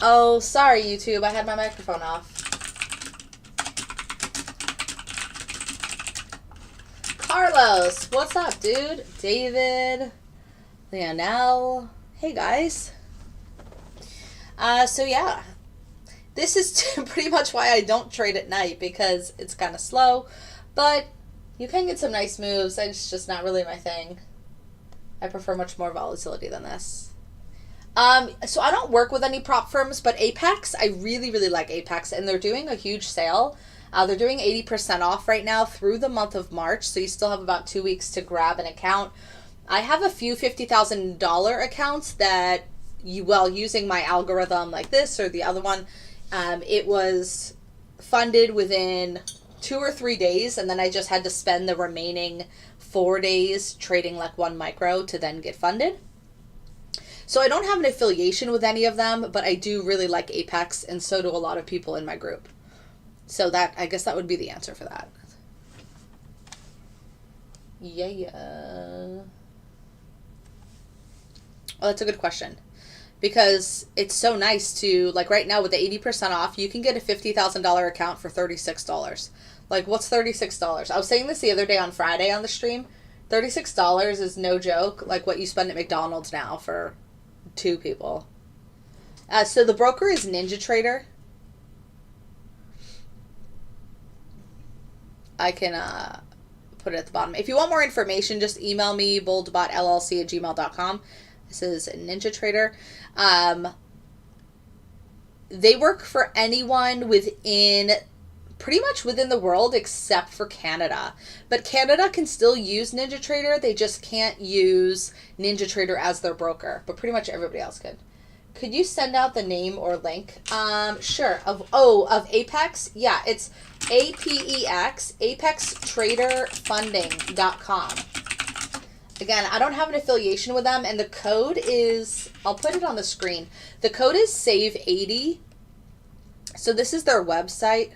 Oh, sorry, YouTube. I had my microphone off. Carlos, what's up, dude? David, Leonel. Hey, guys. So yeah, this is pretty much why I don't trade at night, because it's kind of slow, but you can get some nice moves. It's just not really my thing. I prefer much more volatility than this. So I don't work with any prop firms, but Apex, I really, really like Apex, and they're doing a huge sale. They're doing 80% off right now through the month of March, so you still have about 2 weeks to grab an account. I have a few $50,000 accounts that using my algorithm like this or the other one, it was funded within 2 or 3 days, and then I just had to spend the remaining 4 days trading like one micro to then get funded. So I don't have an affiliation with any of them, but I do really like Apex, and so do a lot of people in my group. So that, I guess that would be the answer for that. Yeah. Oh, that's a good question. Because it's so nice to, like right now with the 80% off, you can get a $50,000 account for $36. Like, what's $36? I was saying this the other day on Friday on the stream. $36 is no joke, like what you spend at McDonald's now for 2 people. So the broker is NinjaTrader. I can put it at the bottom. If you want more information, just email me, boldbotllc@gmail.com. This is NinjaTrader. They work for anyone within, pretty much within the world except for Canada. But Canada can still use NinjaTrader. They just can't use NinjaTrader as their broker. But pretty much everybody else could. Could you send out the name or link? Sure. Of Apex? Yeah, it's APEX, ApexTraderFunding.com. Again, I don't have an affiliation with them, and the code is, I'll put it on the screen. The code is SAVE80. So this is their website.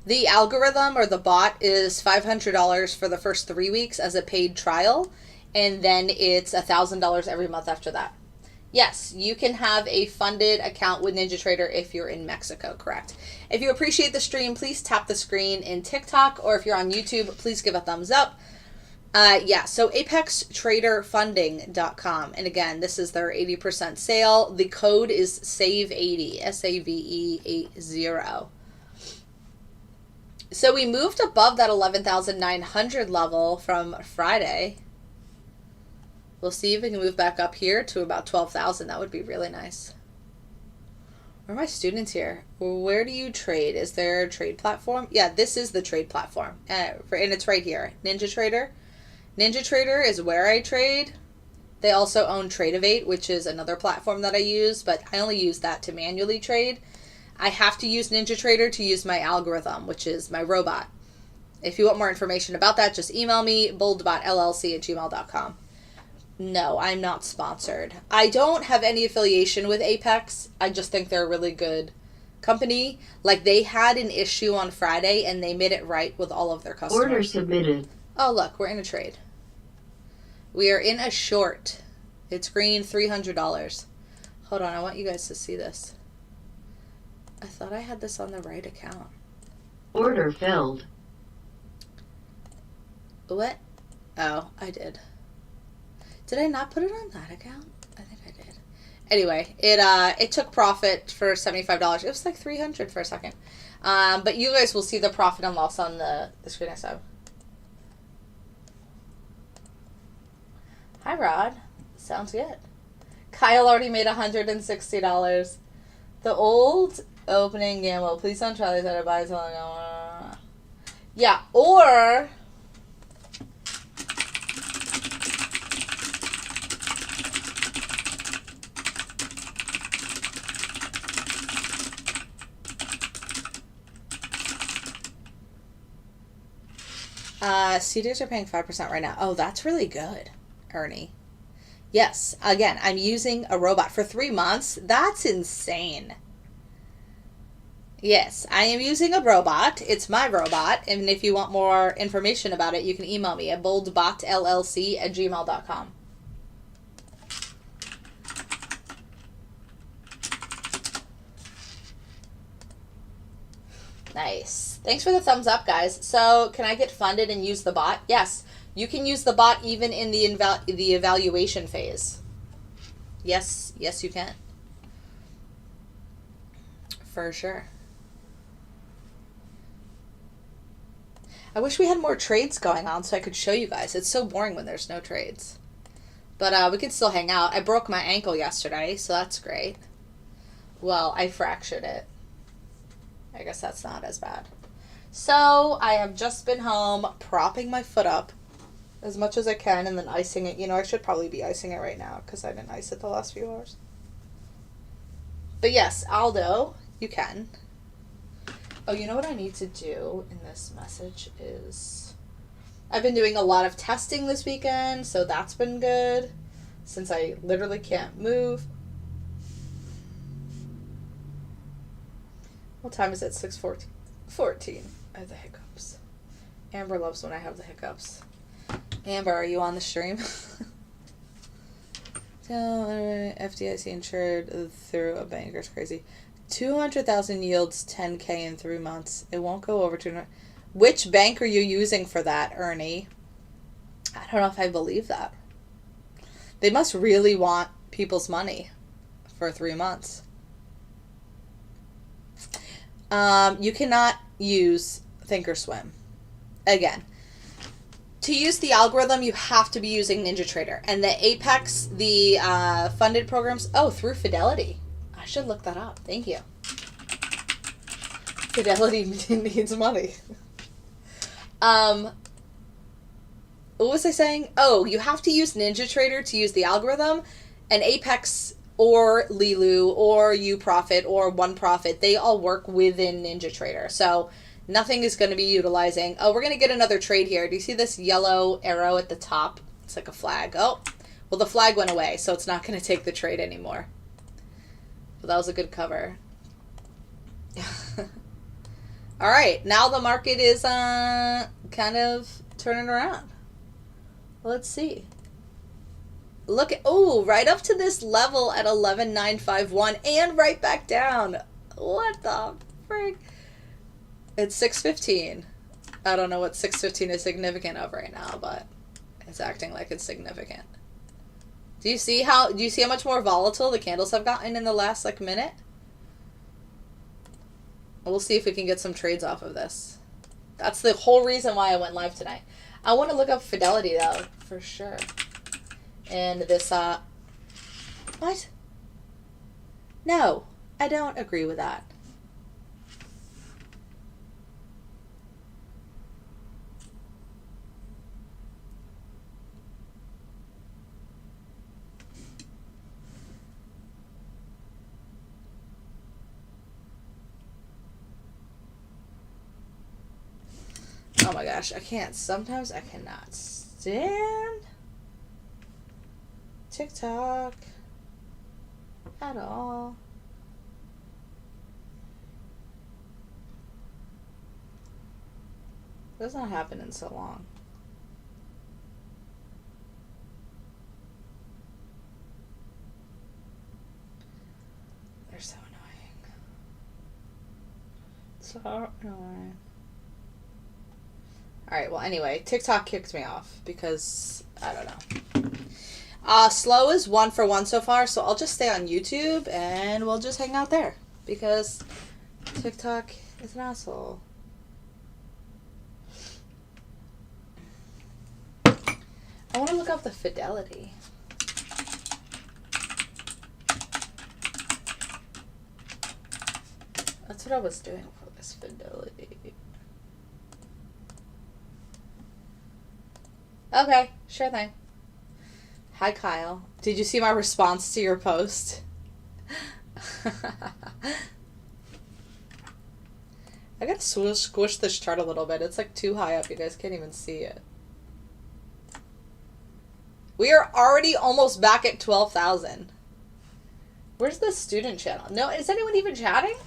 The algorithm or the bot is $500 for the first 3 weeks as a paid trial, and then it's $1,000 every month after that. Yes, you can have a funded account with NinjaTrader if you're in Mexico, correct? If you appreciate the stream, please tap the screen in TikTok, or if you're on YouTube, please give a thumbs up. Yeah, so ApexTraderFunding.com. And again, this is their 80% sale. The code is SAVE80, SAVE80. So we moved above that 11,900 level from Friday. We'll see if we can move back up here to about 12,000. That would be really nice. Where are my students here? Where do you trade? Is there a trade platform? Yeah, this is the trade platform. And it's right here. NinjaTrader. NinjaTrader is where I trade. They also own Tradeovate, which is another platform that I use, but I only use that to manually trade. I have to use NinjaTrader to use my algorithm, which is my robot. If you want more information about that, just email me, boldbotllc@gmail.com. No, I'm not sponsored. I don't have any affiliation with Apex. I just think they're a really good company. Like, they had an issue on Friday, and they made it right with all of their customers. Order submitted. Oh, look, we're in a trade. We are in a short. It's green, $300. Hold on, I want you guys to see this. I thought I had this on the right account. Order filled. What? Oh, I did. Did I not put it on that account? I think I did. Anyway, it took profit for $75. It was like $300 for a second. But you guys will see the profit and loss on the screen next time. Hi, Rod. Sounds good. Kyle already made $160. The old opening gamble. Please don't try this at a buy selling. Yeah, or CDs are paying 5% right now. Oh, that's really good, Ernie. Yes, again, I'm using a robot for 3 months. That's insane. Yes, I am using a robot. It's my robot. And if you want more information about it, you can email me at boldbotllc@gmail.com. Nice. Thanks for the thumbs up, guys. So, can I get funded and use the bot? Yes. You can use the bot even in the evaluation phase. Yes, you can. For sure. I wish we had more trades going on so I could show you guys. It's so boring when there's no trades. But we can still hang out. I broke my ankle yesterday, so that's great. Well, I fractured it. I guess that's not as bad. So, I have just been home propping my foot up as much as I can and then icing it. You know, I should probably be icing it right now because I didn't ice it the last few hours. But yes, Aldo, you can. Oh, you know what I need to do in this message is... I've been doing a lot of testing this weekend, so that's been good since I literally can't move. What time is it? 6:14. I have the hiccups. Amber loves when I have the hiccups. Amber, are you on the stream? So, FDIC insured through a bank is crazy. 200,000 yields 10K in 3 months. It won't go over 200. Which bank are you using for that, Ernie? I don't know if I believe that. They must really want people's money for 3 months. You cannot use Thinkorswim. Again, to use the algorithm, you have to be using NinjaTrader. And the Apex, the funded programs, through Fidelity. I should look that up. Thank you. Fidelity needs money. What was I saying? Oh, you have to use NinjaTrader to use the algorithm, and Apex or Lilu or UProfit or OneProfit, they all work within NinjaTrader. So nothing is going to be utilizing. Oh, we're going to get another trade here. Do you see this yellow arrow at the top? It's like a flag. Oh, well, the flag went away, so it's not going to take the trade anymore. Well, that was a good cover. All right, now the market is kind of turning around. Let's see. Look at, right up to this level at 11,951 and right back down. What the frig? It's 6:15. I don't know what 6:15 is significant of right now, but it's acting like it's significant. Do you see how much more volatile the candles have gotten in the last minute? We'll see if we can get some trades off of this. That's the whole reason why I went live tonight. I want to look up Fidelity though, for sure. And this, what? No, I don't agree with that. Oh my gosh, I can't. Sometimes I cannot stand TikTok at all. That's not happened in so long. They're so annoying. So annoying. Alright, well, anyway, TikTok kicked me off because, I don't know. Slow is 1 for 1 so far, so I'll just stay on YouTube and we'll just hang out there because TikTok is an asshole. I want to look up the Fidelity. That's what I was doing for this Fidelity. Okay, sure thing. Hi, Kyle. Did you see my response to your post? I gotta squish this chart a little bit. It's too high up. You guys can't even see it. We are already almost back at 12,000. Where's the student channel? No, is anyone even chatting?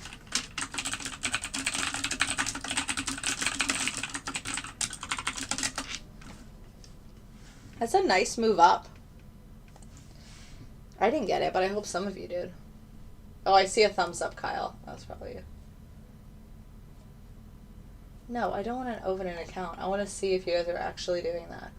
That's a nice move up. I didn't get it, but I hope some of you did. Oh, I see a thumbs up, Kyle. That's probably you. No, I don't want to open an account. I want to see if you guys are actually doing that.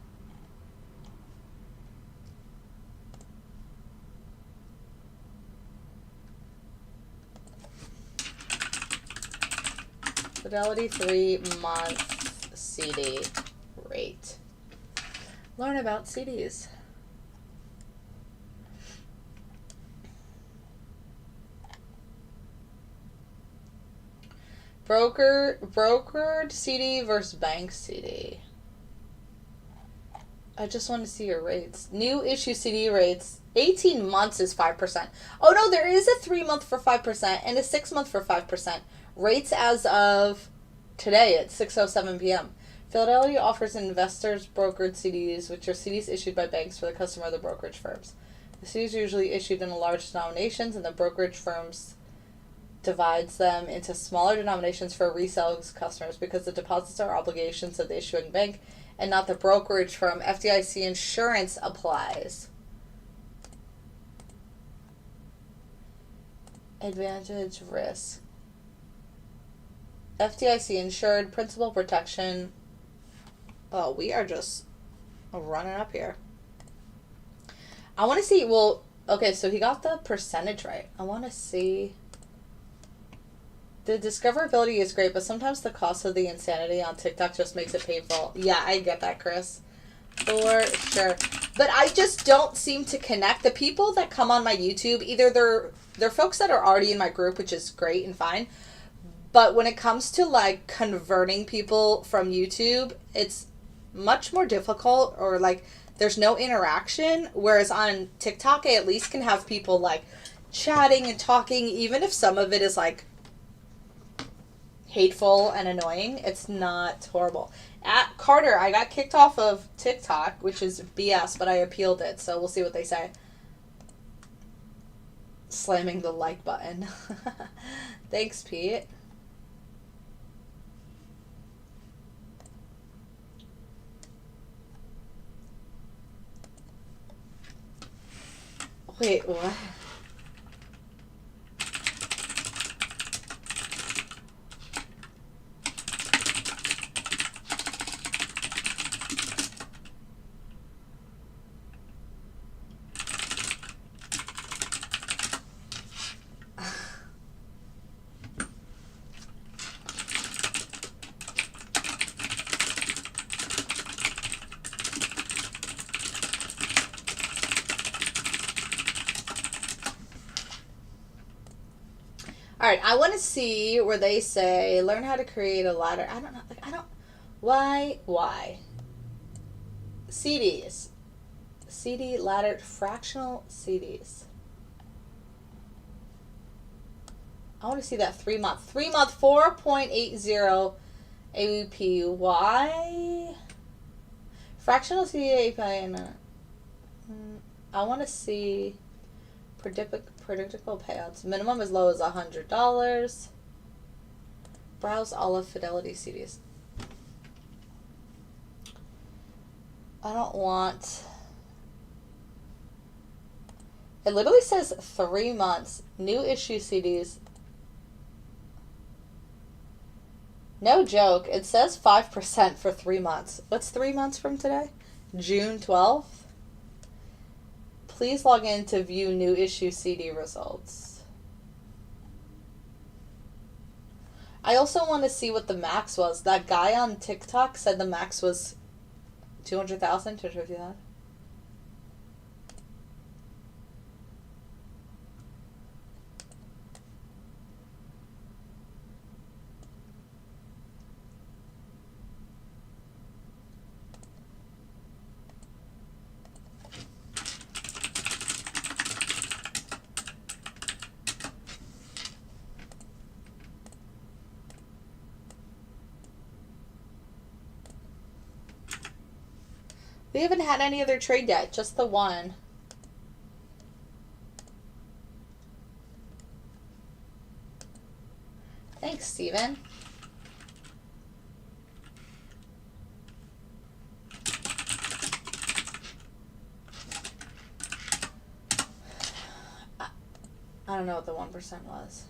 Fidelity 3-month CD rate. Learn about CDs. Brokered CD versus bank CD. I just want to see your rates. New issue CD rates. 18 months is 5%. Oh no, there is a 3-month for 5% and a 6-month for 5%. Rates as of today at 6:07 p.m. Fidelity offers investors brokered CDs, which are CDs issued by banks for the customer of the brokerage firms. The CDs are usually issued in large denominations, and the brokerage firms divides them into smaller denominations for resale customers because the deposits are obligations of the issuing bank and not the brokerage firm. FDIC insurance applies. Advantage risk. FDIC insured, principal protection. Oh, we are just running up here. I want to see, well, okay, so he got the percentage right. I want to see. The discoverability is great, but sometimes the cost of the insanity on TikTok just makes it painful. Yeah, I get that, Chris. For sure. But I just don't seem to connect. The people that come on my YouTube, either they're folks that are already in my group, which is great and fine. But when it comes to like converting people from YouTube, it's much more difficult, or like there's no interaction. Whereas on TikTok, I at least can have people like chatting and talking, even if some of it is like hateful and annoying. It's not horrible. At Carter, I got kicked off of TikTok, which is BS, but I appealed it, so we'll see what they say. Slamming the like button. Thanks, Pete. Wait, what? All right, I want to see where they say learn how to create a ladder. I don't know. Like, I don't. Why? CDs. CD ladder fractional CDs. I want to see that 3-month. 3-month 4.80 APY. Fractional CD APY. I want to see predictable payouts. Minimum as low as $100. Browse all of Fidelity CDs. I don't want. It literally says 3 months. New issue CDs. No joke. It says 5% for 3 months. What's 3 months from today? June 12th? Please log in to view new issue CD results. I also want to see what the max was. That guy on TikTok said the max was 200,000, 250,000. We haven't had any other trade yet, just the one. Thanks, Steven. I don't know what the 1% was.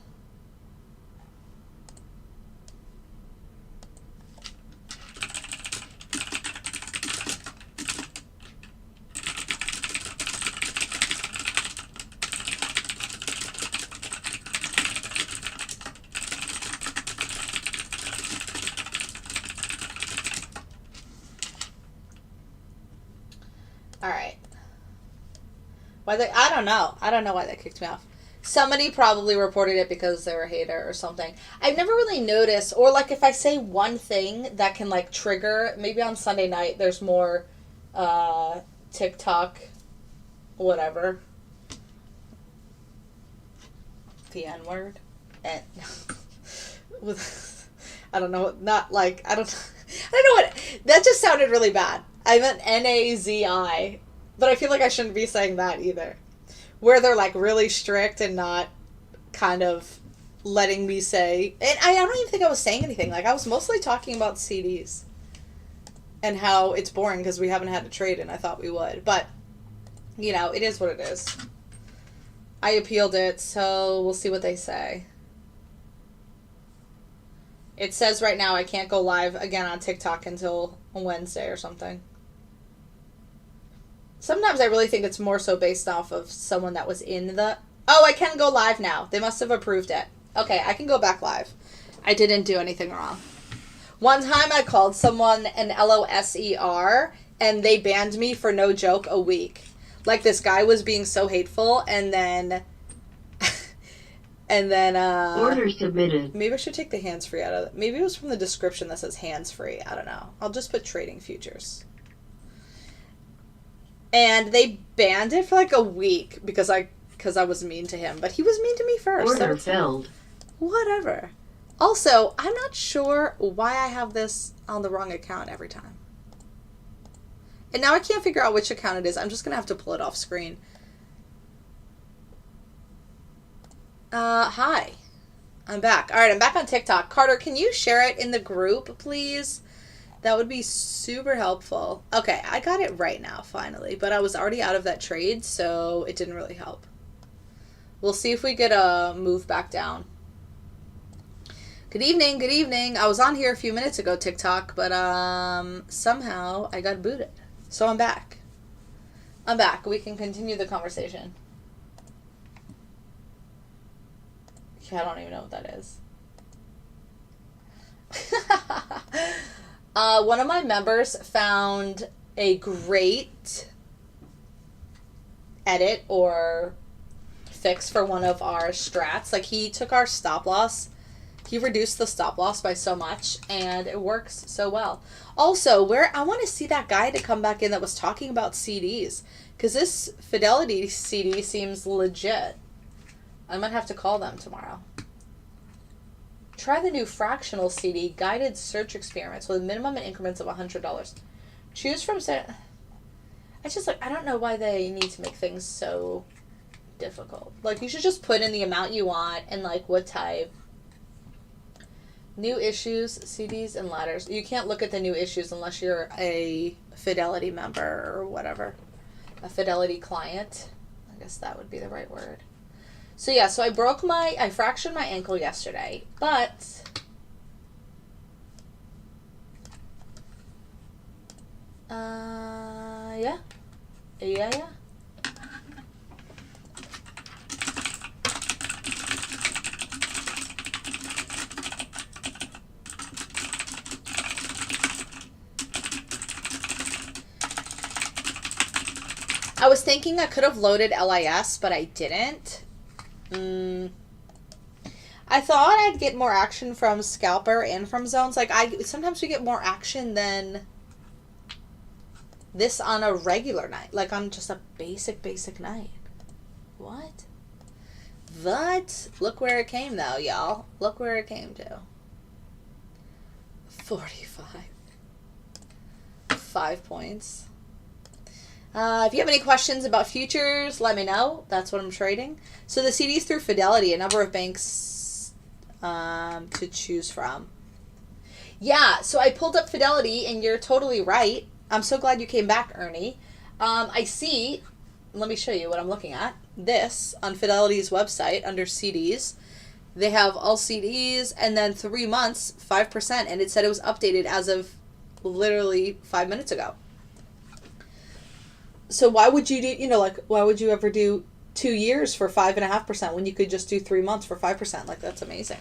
All right. I don't know. I don't know why they kicked me off. Somebody probably reported it because they were a hater or something. I've never really noticed, or like if I say one thing that can like trigger, maybe on Sunday night there's more TikTok, whatever. The N word. And I don't know, not like, I don't know what, that just sounded really bad. I meant NAZI, but I feel like I shouldn't be saying that either. Where they're like really strict and not kind of letting me say, and I don't even think I was saying anything. Like I was mostly talking about CDs and how it's boring because we haven't had to trade and I thought we would. But, you know, it is what it is. I appealed it, so we'll see what they say. It says right now I can't go live again on TikTok until Wednesday or something. Sometimes I really think it's more so based off of someone that was in the... Oh, I can go live now. They must have approved it. Okay, I can go back live. I didn't do anything wrong. One time I called someone an LOSER, and they banned me for no joke a week. Like, this guy was being so hateful, and then... Order submitted. Maybe I should take the hands-free out of it. Maybe it was from the description that says hands-free. I don't know. I'll just put trading futures. And they banned it for like a week because I was mean to him. But he was mean to me first. Order filled. Whatever. Also, I'm not sure why I have this on the wrong account every time. And now I can't figure out which account it is. I'm just going to have to pull it off screen. Hi. I'm back. All right, I'm back on TikTok. Carter, can you share it in the group, please? That would be super helpful. Okay, I got it right now, finally. But I was already out of that trade, so it didn't really help. We'll see if we get a move back down. Good evening, good evening. I was on here a few minutes ago, TikTok, but somehow I got booted. So I'm back. I'm back. We can continue the conversation. I don't even know what that is. One of my members found a great edit or fix for one of our strats. Like, he took our stop loss. He reduced the stop loss by so much, and it works so well. Also, I want to see that guy to come back in that was talking about CDs, because this Fidelity CD seems legit. I might have to call them tomorrow. Try the new fractional CD guided search experiments with minimum and increments of $100. Choose from I just I don't know why they need to make things so difficult. Like, you should just put in the amount you want and like what type. New issues, CDs, and ladders. You can't look at the new issues unless you're a Fidelity member or whatever. A Fidelity client. I guess that would be the right word. So yeah, so I fractured my ankle yesterday, but yeah. I was thinking I could have loaded LIS, but I didn't. I thought I'd get more action from Scalper and from Zones. Like, sometimes we get more action than this on a regular night. Like, on just a basic night. What? But, look where it came, though, y'all. Look where it came to. 45. 5 points. If you have any questions about futures, let me know. That's what I'm trading. So the CDs through Fidelity, a number of banks to choose from. Yeah, so I pulled up Fidelity, and you're totally right. I'm so glad you came back, Ernie. I see, let me show you what I'm looking at. This, on Fidelity's website, under CDs, they have all CDs, and then 3 months, 5%, and it said it was updated as of literally 5 minutes ago. So why would you do, why would you ever do 2 years for 5.5% when you could just do 3 months for 5%? Like, that's amazing.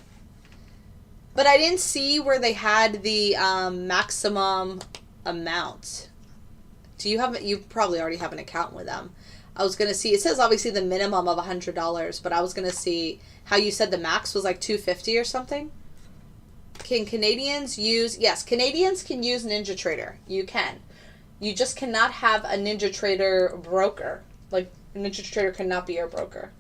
But I didn't see where they had the maximum amount. Do you have, you probably already have an account with them. I was going to see, it says obviously the minimum of $100, but I was going to see how you said the max was like $250 or something. Can Canadians use, yes, Canadians can use NinjaTrader. You can. You just cannot have a NinjaTrader broker. Like, NinjaTrader cannot be your broker.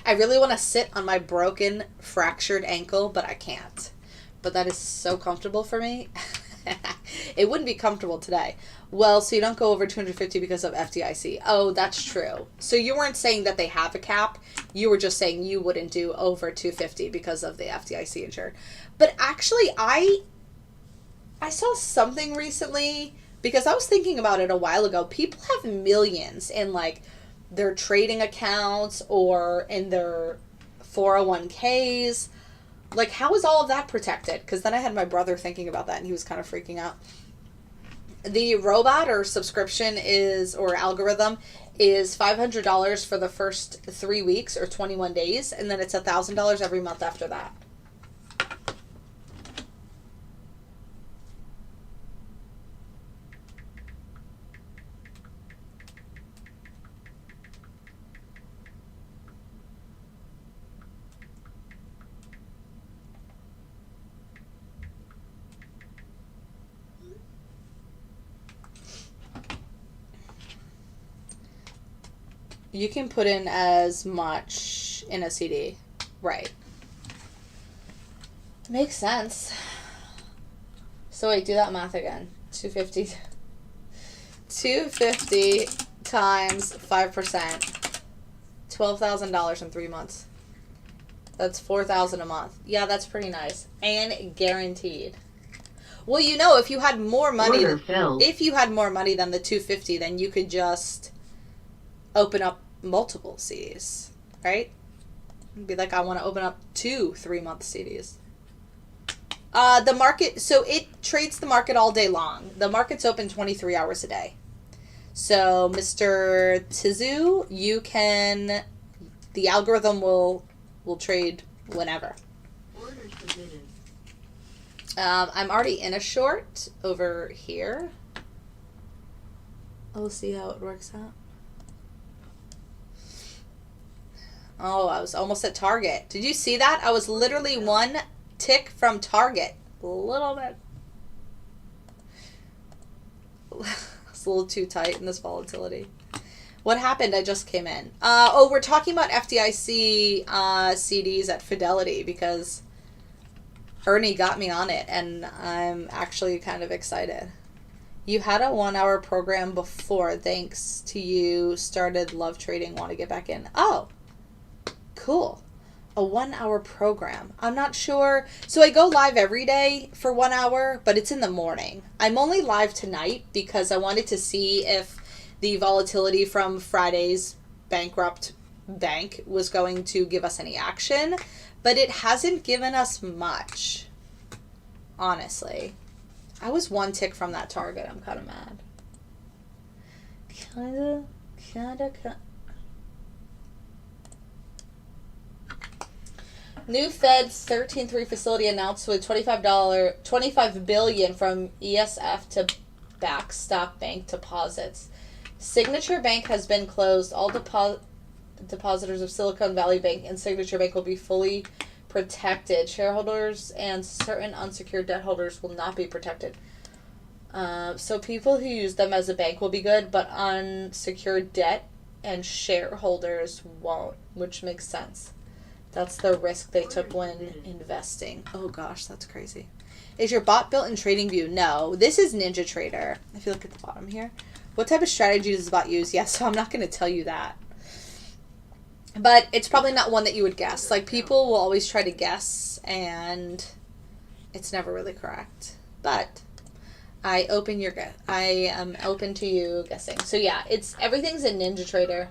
I really want to sit on my broken, fractured ankle, but I can't. But that is so comfortable for me. It wouldn't be comfortable today. Well, so you don't go over 250 because of FDIC. Oh, that's true. So you weren't saying that they have a cap. You were just saying you wouldn't do over 250 because of the FDIC insured. But actually, I saw something recently, because I was thinking about it a while ago. People have millions in like their trading accounts or in their 401ks. Like, how is all of that protected? Because then I had my brother thinking about that, and he was kind of freaking out. The robot or subscription is, or algorithm, is $500 for the first 3 weeks or 21 days, and then it's $1,000 every month after that. You can put in as much in a CD. Right. Makes sense. So wait, do that math again. 250 times 5%. $12,000 in 3 months. That's $4,000 a month. Yeah, that's pretty nice. And guaranteed. Well, you know, if you had more money, if you had more money than the 250, then you could just open up multiple CDs, right? Be like, I want to open up 2 3-month CDs. The market, so it trades the market all day long. The market's open 23 hours a day. So, Mr. Tizu, you can, the algorithm will trade whenever. Order submitted. I'm already in a short over here. We'll see how it works out. Oh, I was almost at target. Did you see that? I was literally 1 tick from target. A little bit. It's a little too tight in this volatility. What happened? I just came in. Oh, we're talking about FDIC CDs at Fidelity because Ernie got me on it, and I'm actually kind of excited. You had a 1-hour program before. Thanks to you. Started love trading. Want to get back in. Oh. Cool. A 1-hour program. I'm not sure. So I go live every day for 1 hour, but it's in the morning. I'm only live tonight because I wanted to see if the volatility from Friday's bankrupt bank was going to give us any action, but it hasn't given us much, honestly. I was 1 tick from that target. I'm kind of mad. Kinda. New Fed 13-3 facility announced with $25 billion from ESF to backstop bank deposits. Signature Bank has been closed. All depositors of Silicon Valley Bank and Signature Bank will be fully protected. Shareholders and certain unsecured debt holders will not be protected. So people who use them as a bank will be good, but unsecured debt and shareholders won't, which makes sense. That's the risk they took when investing. Oh gosh, that's crazy. Is your bot built in TradingView? No. This is NinjaTrader. If you look at the bottom here. What type of strategy does the bot use? Yes, so I'm not going to tell you that. But it's probably not one that you would guess. Like, people will always try to guess, and it's never really correct. But I am open to you guessing. So yeah, everything's in NinjaTrader.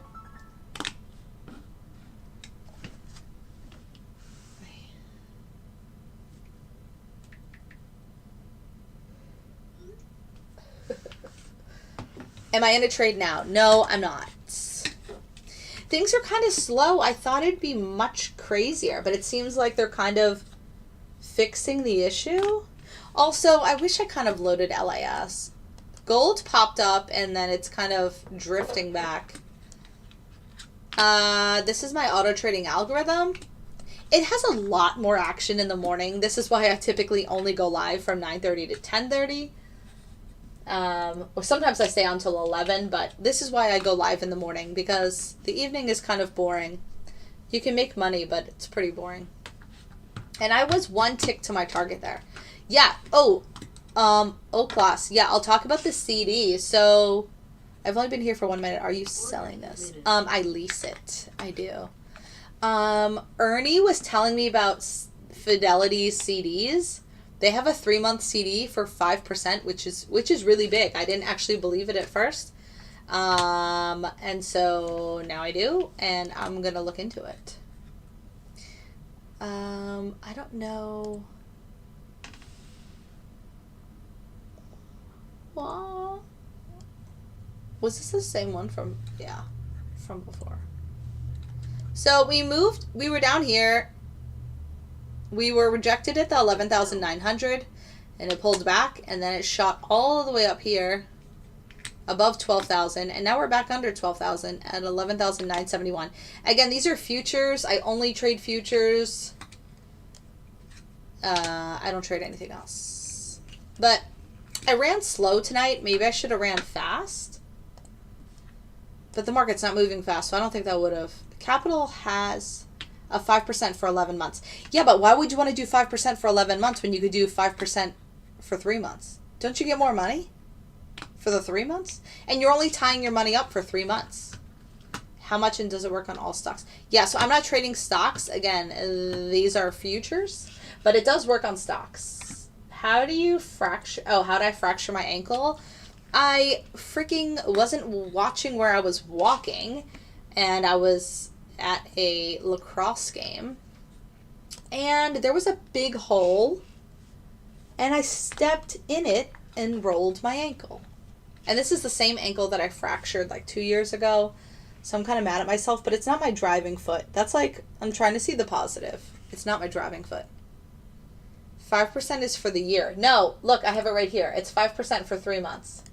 Am I in a trade now? No, I'm not. This things are kind of slow. I thought it'd be much crazier, but it seems like they're kind of fixing the issue. Also, I wish I kind of loaded LAS. Gold popped up, and then it's kind of drifting back. This is my auto trading algorithm. It has a lot more action in the morning. This is why I typically only go live from 9:30 to 10:30. Or sometimes I stay on till 11, but this is why I go live in the morning, because the evening is kind of boring. You can make money, but it's pretty boring. And I was one tick to my target there. Yeah. Oh, class. Yeah, I'll talk about the CD. So I've only been here for 1 minute. Are you selling this? I lease it. I do. Ernie was telling me about Fidelity's CDs. They have a 3-month CD for 5%, which is really big. I didn't actually believe it at first. And so now I do, and I'm going to look into it. I don't know. Well, was this the same one from before? So we were down here. We were rejected at the 11,900, and it pulled back, and then it shot all the way up here above 12,000, and now we're back under 12,000 at 11,971. Again, these are futures. I only trade futures. I don't trade anything else. But I ran slow tonight. Maybe I should have ran fast. But the market's not moving fast, so I don't think that would have. Capital has a 5% for 11 months. Yeah, but why would you want to do 5% for 11 months when you could do 5% for 3 months? Don't you get more money for the 3 months? And you're only tying your money up for 3 months. How much, and does it work on all stocks? Yeah, so I'm not trading stocks. Again, these are futures, but it does work on stocks. How do you fracture? Oh, how did I fracture my ankle? I freaking wasn't watching where I was walking, and I was at a lacrosse game, and there was a big hole, and I stepped in it and rolled my ankle. And this is the same ankle that I fractured like 2 years ago, so I'm kind of mad at myself, but it's not my driving foot. That's like, I'm trying to see the positive. It's not my driving foot. 5% is for the year. No, look, I have it right here. It's 5% for 3 months.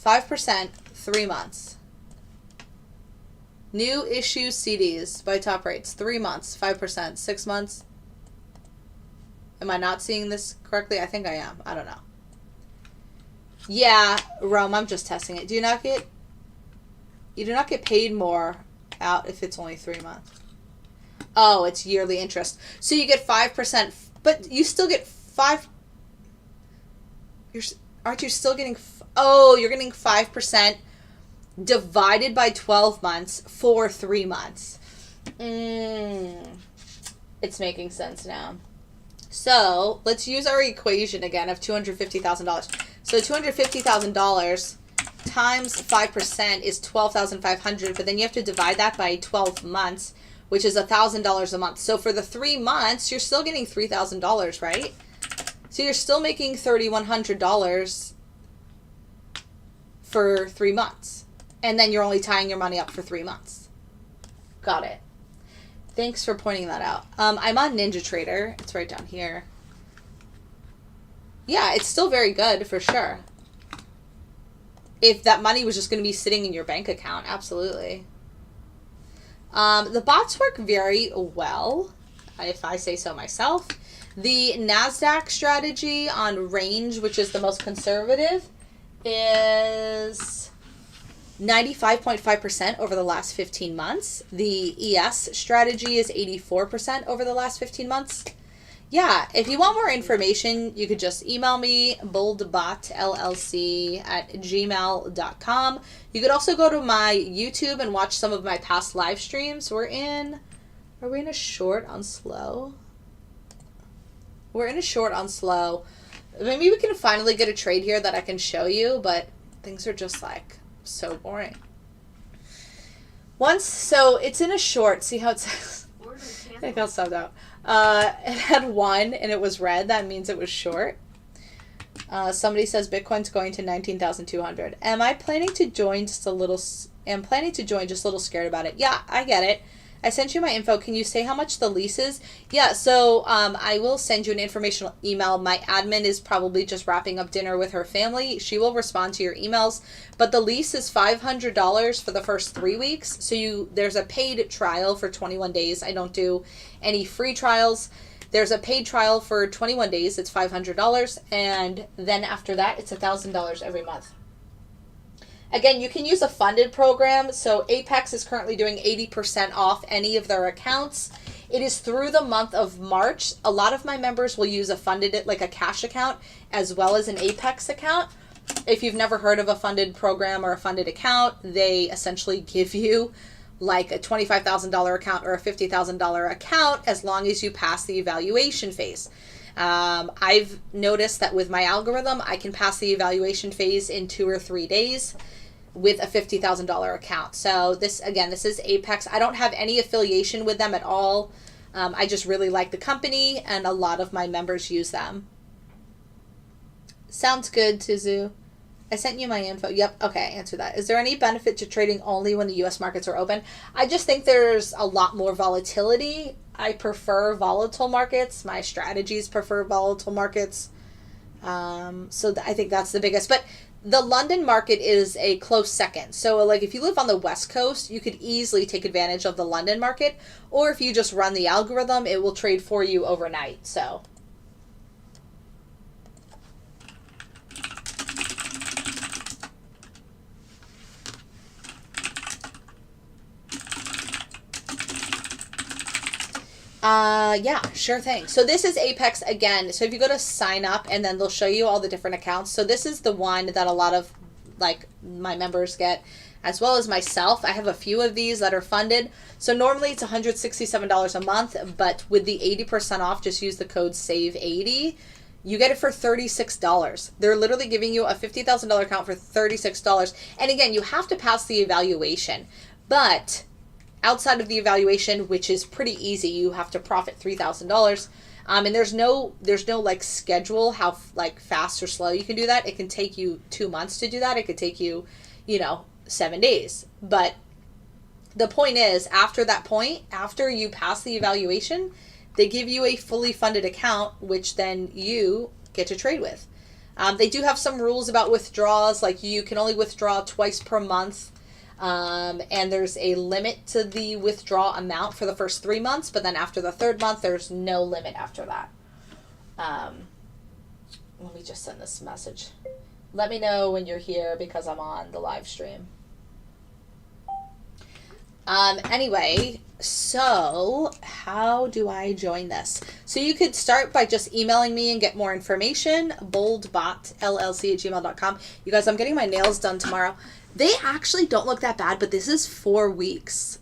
5%, 3 months. New issue CDs by top rates. 3 months, 5%. 6 months. Am I not seeing this correctly? I think I am. I don't know. Yeah, Rome, I'm just testing it. You do not get paid more out if it's only 3 months. Oh, it's yearly interest. So you get 5%, but you still get 5. Aren't you still getting? Oh, you're getting 5% divided by 12 months for 3 months. It's making sense now. So let's use our equation again of $250,000. So $250,000 times 5% is $12,500, but then you have to divide that by 12 months, which is $1,000 a month. So for the 3 months, you're still getting $3,000, right? So you're still making $3,100 for 3 months. And then you're only tying your money up for 3 months. Got it. Thanks for pointing that out. I'm on NinjaTrader. It's right down here. Yeah, it's still very good for sure. If that money was just going to be sitting in your bank account, absolutely. The bots work very well, if I say so myself. The NASDAQ strategy on range, which is the most conservative, is 95.5% over the last 15 months. The ES strategy is 84% over the last 15 months. Yeah, if you want more information, you could just email me, boldbotllc@gmail.com. You could also go to my YouTube and watch some of my past live streams. Are we in a short on slow? We're in a short on slow. Maybe we can finally get a trade here that I can show you, but things are just like so boring. So it's in a short. See how it says? I think I'll sub out. It had 1 and it was red. That means it was short. Somebody says Bitcoin's going to 19,200. Am I planning to join just a little am planning to join, just a little scared about it. Yeah, I get it. I sent you my info. Can you say how much the lease is? Yeah, so I will send you an informational email. My admin is probably just wrapping up dinner with her family. She will respond to your emails. But the lease is $500 for the first 3 weeks. So there's a paid trial for 21 days. I don't do any free trials. There's a paid trial for 21 days. It's $500. And then after that, it's $1,000 every month. Again, you can use a funded program. So Apex is currently doing 80% off any of their accounts. It is through the month of March. A lot of my members will use a funded, like a cash account, as well as an Apex account. If you've never heard of a funded program or a funded account, they essentially give you like a $25,000 account or a $50,000 account as long as you pass the evaluation phase. I've noticed that with my algorithm, I can pass the evaluation phase in 2 or 3 days with a $50,000 account. So this is Apex. I don't have any affiliation with them at all. I just really like the company, and a lot of my members use them. Sounds good, Tizu. I sent you my info. Yep. Okay. Answer that. Is there any benefit to trading only when the U.S. markets are open? I just think there's a lot more volatility. I prefer volatile markets. My strategies prefer volatile markets. I think that's the biggest. But the London market is a close second. So like if you live on the West Coast, you could easily take advantage of the London market. Or if you just run the algorithm, it will trade for you overnight. So yeah, sure thing. So this is Apex again. So if you go to sign up, and then they'll show you all the different accounts. So this is the one that a lot of like my members get, as well as myself. I have a few of these that are funded. So normally it's $167 a month, but with the 80% off, just use the code SAVE80. You get it for $36. They're literally giving you a $50,000 account for $36. And again, you have to pass the evaluation, but outside of the evaluation, which is pretty easy, you have to profit $3,000. And there's no like schedule how like fast or slow you can do that. It can take you 2 months to do that. It could take you, 7 days. But the point is, after that point, after you pass the evaluation, they give you a fully funded account, which then you get to trade with. They do have some rules about withdrawals, like you can only withdraw twice per month. And there's a limit to the withdrawal amount for the first 3 months, but then after the 3rd month, there's no limit after that. Let me just send this message. Let me know when you're here because I'm on the live stream. Anyway, so how do I join this? So you could start by just emailing me and get more information, boldbotllc@gmail.com. You guys, I'm getting my nails done tomorrow. They actually don't look that bad, but this is 4 weeks.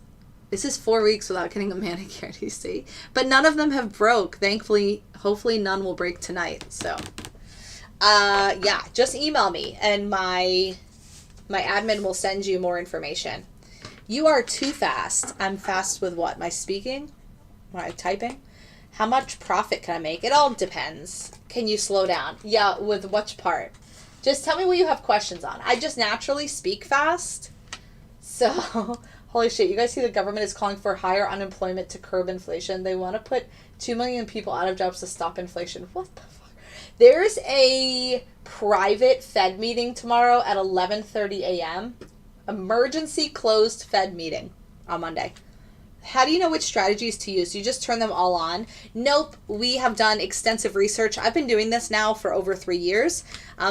This is 4 weeks without getting a manicure, do you see? But none of them have broke. Thankfully, hopefully none will break tonight. So, yeah, just email me and my admin will send you more information. You are too fast. I'm fast with what? My speaking? My typing? How much profit can I make? It all depends. Can you slow down? Yeah, with which part? Just tell me what you have questions on. I just naturally speak fast. So, holy shit. You guys see the government is calling for higher unemployment to curb inflation. They want to put 2 million people out of jobs to stop inflation. What the fuck? There's a private Fed meeting tomorrow at 11:30 a.m. Emergency closed Fed meeting on Monday. How do you know which strategies to use? You just turn them all on? Nope. We have done extensive research. I've been doing this now for over 3 years.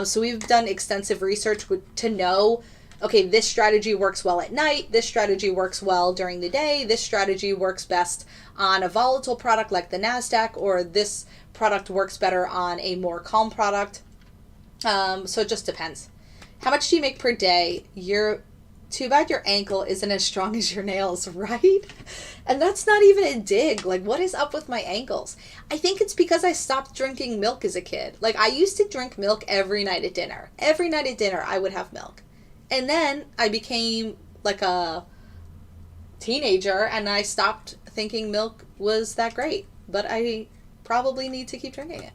So we've done extensive research to know, okay, this strategy works well at night. This strategy works well during the day. This strategy works best on a volatile product like the NASDAQ, or this product works better on a more calm product. So it just depends. How much do you make per day? Too bad your ankle isn't as strong as your nails, right? And that's not even a dig. Like, what is up with my ankles? I think it's because I stopped drinking milk as a kid. Like, I used to drink milk every night at dinner. Every night at dinner, I would have milk. And then I became like a teenager and I stopped thinking milk was that great. But I probably need to keep drinking it.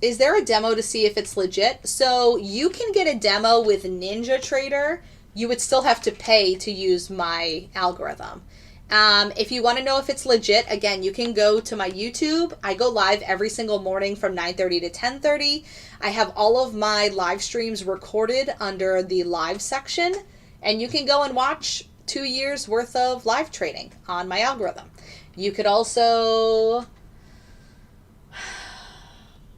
is there a demo to see if it's legit? So you can get a demo with NinjaTrader. You would still have to pay to use my algorithm. If you want to know if it's legit, again, you can go to my YouTube. I go live every single morning from 9:30 to 10:30. I have all of my live streams recorded under the live section, and you can go and watch 2 years worth of live trading on my algorithm. You could also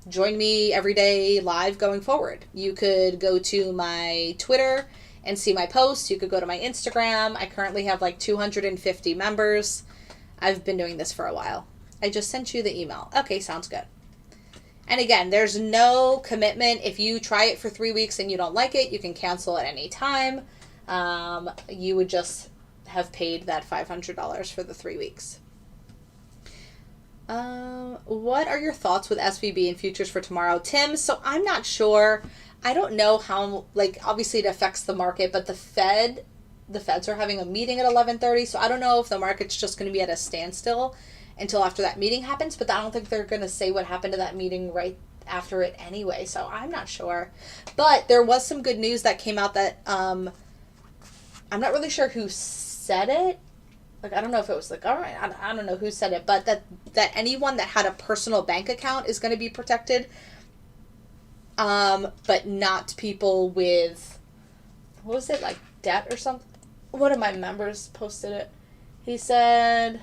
join me every day live going forward. You could go to my Twitter and see my posts. You could go to my Instagram. I currently have like 250 members. I've been doing this for a while. I just sent you the email. Okay, sounds good. And again, there's no commitment. If you try it for 3 weeks and you don't like it, you can cancel at any time. You would just have paid that $500 for the 3 weeks. What are your thoughts with SVB and futures for tomorrow? Tim, so I'm not sure. I don't know how, like, obviously it affects the market, but the Feds are having a meeting at 11:30, so I don't know if the market's just going to be at a standstill until after that meeting happens, but I don't think they're going to say what happened to that meeting right after it anyway, so I'm not sure. But there was some good news that came out that, I'm not really sure who said it. Like, I don't know if it was the government. I don't know who said it, but that anyone that had a personal bank account is going to be protected. But not people with, what was it, like debt or something? One of my members posted it. He said,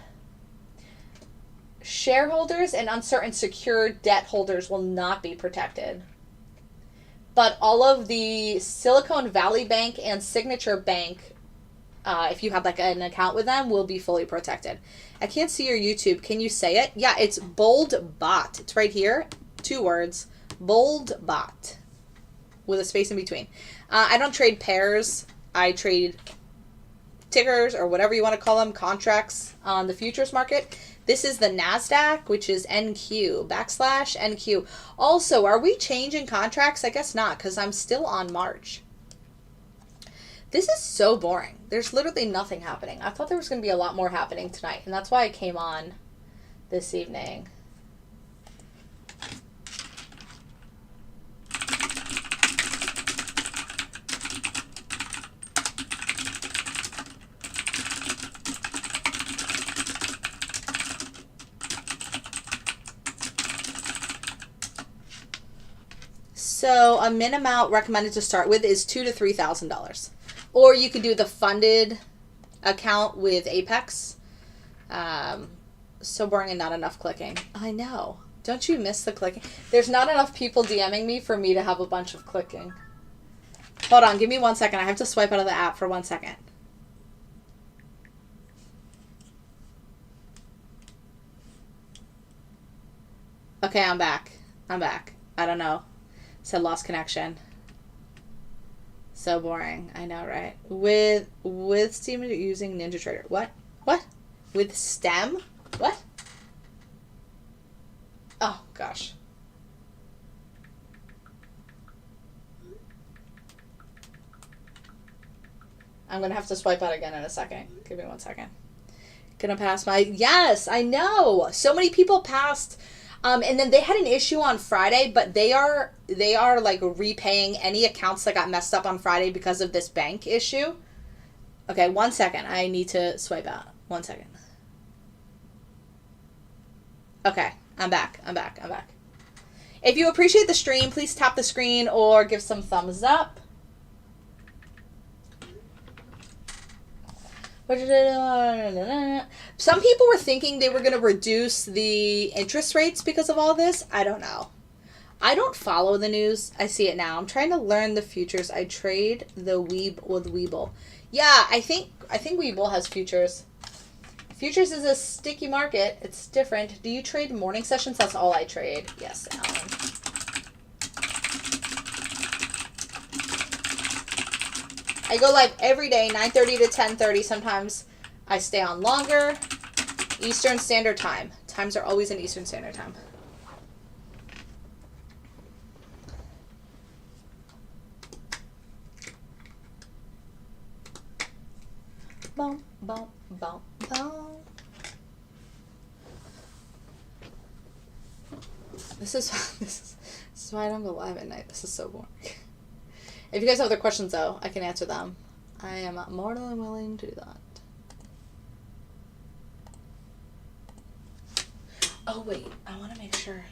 shareholders and uncertain secured debt holders will not be protected. But all of the Silicon Valley Bank and Signature Bank, if you have like an account with them, will be fully protected. I can't see your YouTube. Can you say it? Yeah, it's Bold Bot. It's right here. 2 words. Bold Bot. With a space in between. I don't trade pairs. I trade tickers or whatever you want to call them, contracts on the futures market. This is the NASDAQ, which is NQ, /NQ. Also, are we changing contracts? I guess not, because I'm still on March. This is so boring. There's literally nothing happening. I thought there was going to be a lot more happening tonight, and that's why I came on this evening. So a min amount recommended to start with is $2,000 to $3,000. Or you could do the funded account with Apex. So boring and not enough clicking. I know. Don't you miss the clicking? There's not enough people DMing me for me to have a bunch of clicking. Hold on, give me 1 second. I have to swipe out of the app for 1 second. Okay, I'm back. I don't know. Said lost connection. So boring. I know, right? With Steam using NinjaTrader. What? With STEM? What? Oh, gosh. I'm going to have to swipe out again in a second. Give me 1 second. Gonna pass my... Yes, I know. So many people passed... and then they had an issue on Friday, but they are like repaying any accounts that got messed up on Friday because of this bank issue. Okay, 1 second. I need to swipe out. 1 second. Okay, I'm back. If you appreciate the stream, please tap the screen or give some thumbs up. Some people were thinking they were going to reduce the interest rates because of all this. I don't know. I don't follow the news. I see it now. I'm trying to learn the futures. I trade the Webull. Yeah, I think Webull has futures. Futures is a sticky market. It's different. Do you trade morning sessions? That's all I trade. Yes, Alan. I go live every day, 9:30 to 10:30. Sometimes I stay on longer. Eastern Standard Time. Times are always in Eastern Standard Time. Bum, bum, bum, bum. This is is why I don't go live at night. This is so boring. If you guys have other questions, though, I can answer them. I am more than willing to do that. Oh, wait. I want to make sure.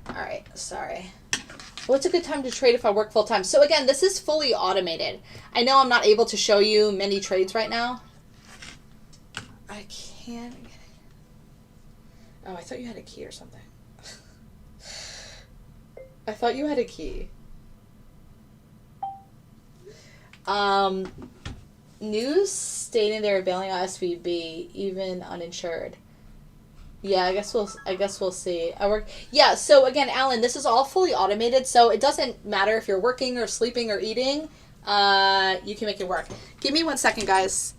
All right, sorry. What's a good time to trade if I work full time? So again, this is fully automated. I know I'm not able to show you many trades right now. I can't. Oh, I thought you had a key or something. I thought you had a key. News stating they're bailing out SVB, even uninsured. Yeah, I guess we'll see. Yeah, so again, Alan, this is all fully automated, so it doesn't matter if you're working or sleeping or eating. You can make it work. Give me 1 second, guys.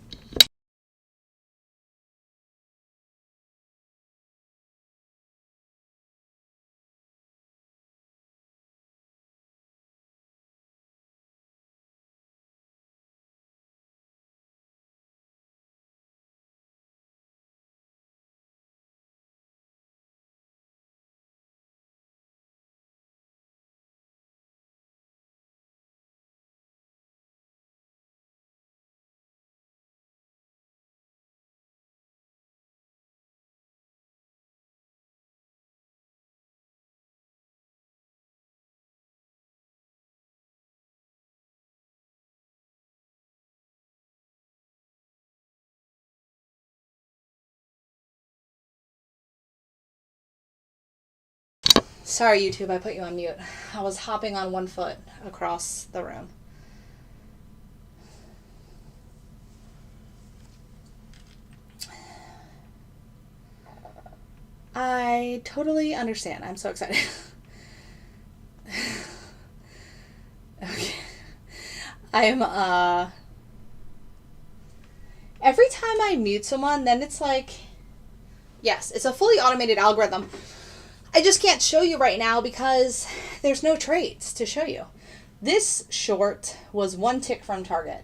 Sorry, YouTube, I put you on mute. I was hopping on 1 foot across the room. I totally understand. I'm so excited. Okay. I'm, every time I mute someone, then it's like, yes, it's a fully automated algorithm. I just can't show you right now because there's no trades to show you. This short was 1 tick from target.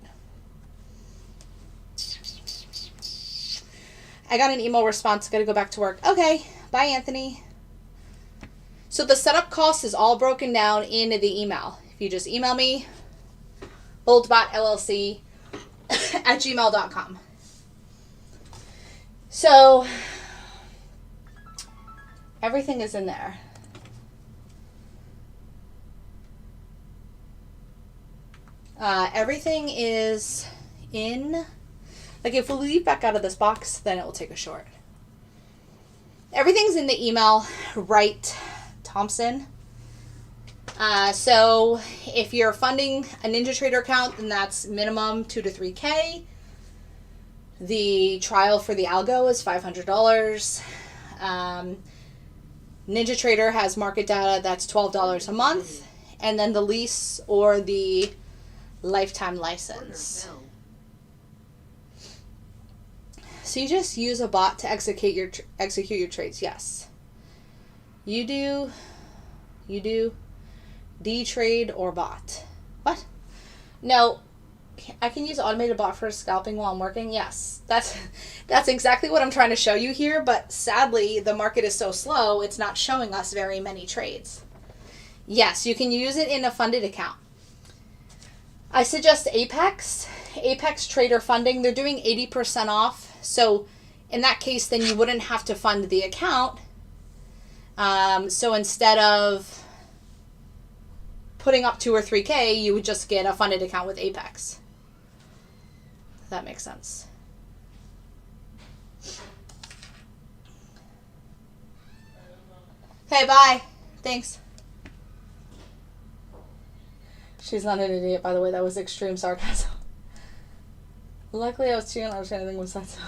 I got an email response. Got to go back to work. Okay. Bye, Anthony. So the setup cost is all broken down in the email. If you just email me, boldbotllc@gmail.com. So everything is in there. Everything is in. Like if we leave back out of this box, then it will take a short. Everything's in the email, Wright Thompson. So if you're funding a NinjaTrader account, then that's minimum 2 to 3K. The trial for the Algo is $500. NinjaTrader has market data that's $12 a month, and then the lease or the lifetime license. So you just use a bot to execute your trades. Yes, you do. D-trade or bot. What? No, I can use automated bot for scalping while I'm working. Yes, that's exactly what I'm trying to show you here. But sadly, the market is so slow; it's not showing us very many trades. Yes, you can use it in a funded account. I suggest Apex Trader Funding. They're doing 80% off. So in that case, then you wouldn't have to fund the account. So instead of putting up 2 or 3K, you would just get a funded account with Apex. If that makes sense. Okay, bye. Thanks. She's not an idiot, by the way. That was extreme sarcasm. Luckily, I was too young to understand anything besides that.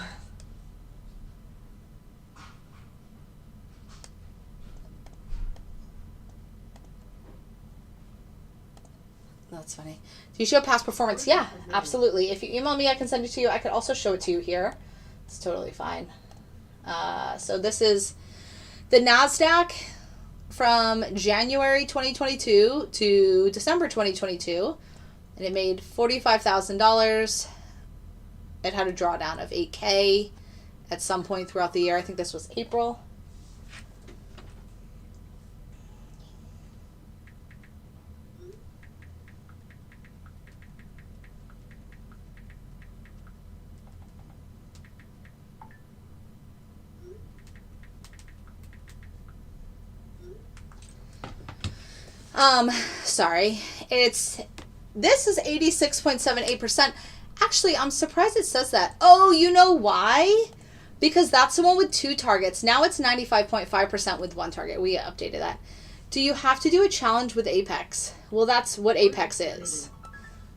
No, that's funny. Do you show past performance? Yeah, absolutely. If you email me, I can send it to you. I could also show it to you here. It's totally fine. So this is the NASDAQ from January 2022 to December 2022. And it made $45,000. It had a drawdown of 8K at some point throughout the year. I think this was April. Sorry. This is 86.78%. Actually, I'm surprised it says that. Oh, you know why? Because that's the one with 2 targets. Now it's 95.5% with 1 target. We updated that. Do you have to do a challenge with Apex? Well, that's what Apex is.